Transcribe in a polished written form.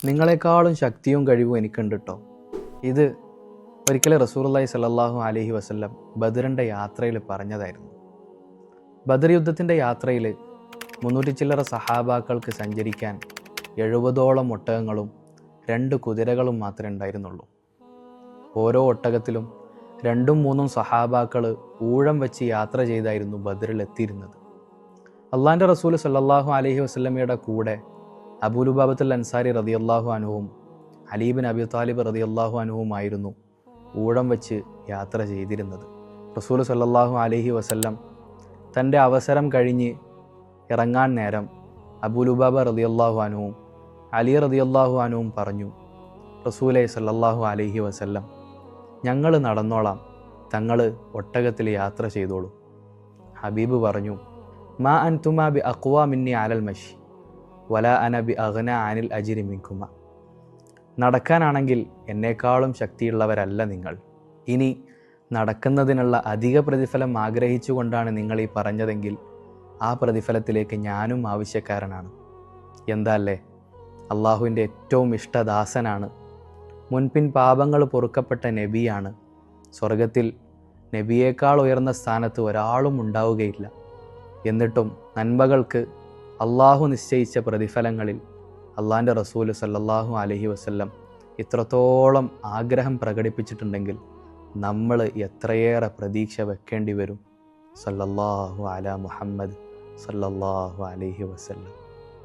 നിങ്ങളെക്കാളും ശക്തിയും കഴിവും എനിക്കുണ്ട് കേട്ടോ. ഇത് ഒരിക്കലും റസൂലുള്ളാഹി സ്വല്ലല്ലാഹു അലൈഹി വസല്ലം ബദറിൻ്റെ യാത്രയിൽ പറഞ്ഞതായിരുന്നു. ബദർ യുദ്ധത്തിൻ്റെ യാത്രയിൽ 300 ചില്ലറ സഹാബാക്കൾക്ക് സഞ്ചരിക്കാൻ 70ഓളം ഒട്ടകങ്ങളും 2 കുതിരകളും മാത്രമേ ഉണ്ടായിരുന്നുള്ളൂ. ഓരോ ഒട്ടകത്തിലും 2-3 സഹാബാക്കൾ ഊഴം വെച്ച് യാത്ര ചെയ്തായിരുന്നു ബദറിൽ എത്തിയിരുന്നത്. അള്ളാഹിൻ്റെ റസൂൽ സ്വല്ലല്ലാഹു അലൈഹി വസല്ലമയുടെ കൂടെ അബൂ ലുബാബത്തുൽ അൻസാരി റളിയല്ലാഹു അൻഹുവും അലി ഇബ്നു അബി താലിബ് റളിയല്ലാഹു അൻഹുവുമായിരുന്നു ഊഴം വെച്ച് യാത്ര ചെയ്തിരുന്നത്. റസൂൽ സ്വല്ലല്ലാഹു അലൈഹി വസല്ലം തൻ്റെ അവസരം കഴിഞ്ഞ് ഇറങ്ങാൻ നേരം അബൂ ലുബാബ റളിയല്ലാഹു അൻഹുവും അലി റളിയല്ലാഹു അൻഹുവും പറഞ്ഞു, റസൂലേ സ്വല്ലല്ലാഹു അലൈഹി വസല്ലം, ഞങ്ങൾ നടന്നോളാം, തങ്ങൾ ഒട്ടകത്തിൽ യാത്ര ചെയ്തോളൂ. ഹബീബ് പറഞ്ഞു, മാ അൻതുമാ ബി അഖ്വാ മിന്നി അലൽ മശി വലാ അന ബി അഗ്ന അനിൽ അജ്രി മിൻകുമ. നടക്കാനാണെങ്കിൽ എന്നേക്കാളും ശക്തിയുള്ളവരല്ല നിങ്ങൾ. ഇനി നടക്കുന്നതിനുള്ള അധിക പ്രതിഫലം ആഗ്രഹിച്ചുകൊണ്ടാണ് നിങ്ങൾ ഈ പറഞ്ഞതെങ്കിൽ ആ പ്രതിഫലത്തിലേക്ക് ഞാനും ആവശ്യക്കാരനാണ്. എന്താ അല്ലേ, അള്ളാഹുവിൻ്റെ ഏറ്റവും ഇഷ്ടദാസനാണ്, മുൻപിൻ പാപങ്ങൾ പൊറുക്കപ്പെട്ട നബിയാണ്. സ്വർഗത്തിൽ നബിയേക്കാൾ ഉയർന്ന സ്ഥാനത്ത് ഒരാളും ഉണ്ടാവുകയില്ല. എന്നിട്ടും നന്മകൾക്ക് അള്ളാഹു നിശ്ചയിച്ച പ്രതിഫലങ്ങളിൽ അള്ളാഹിൻ്റെ റസൂൽ സല്ലല്ലാഹു അലൈഹി വസല്ലം ഇത്രത്തോളം ആഗ്രഹം പ്രകടിപ്പിച്ചിട്ടുണ്ടെങ്കിൽ നമ്മൾ എത്രയേറെ പ്രതീക്ഷ വെക്കേണ്ടി വരും. സല്ലല്ലാഹു അലാ മുഹമ്മദ് സല്ലല്ലാഹു അലൈഹി വസല്ലം.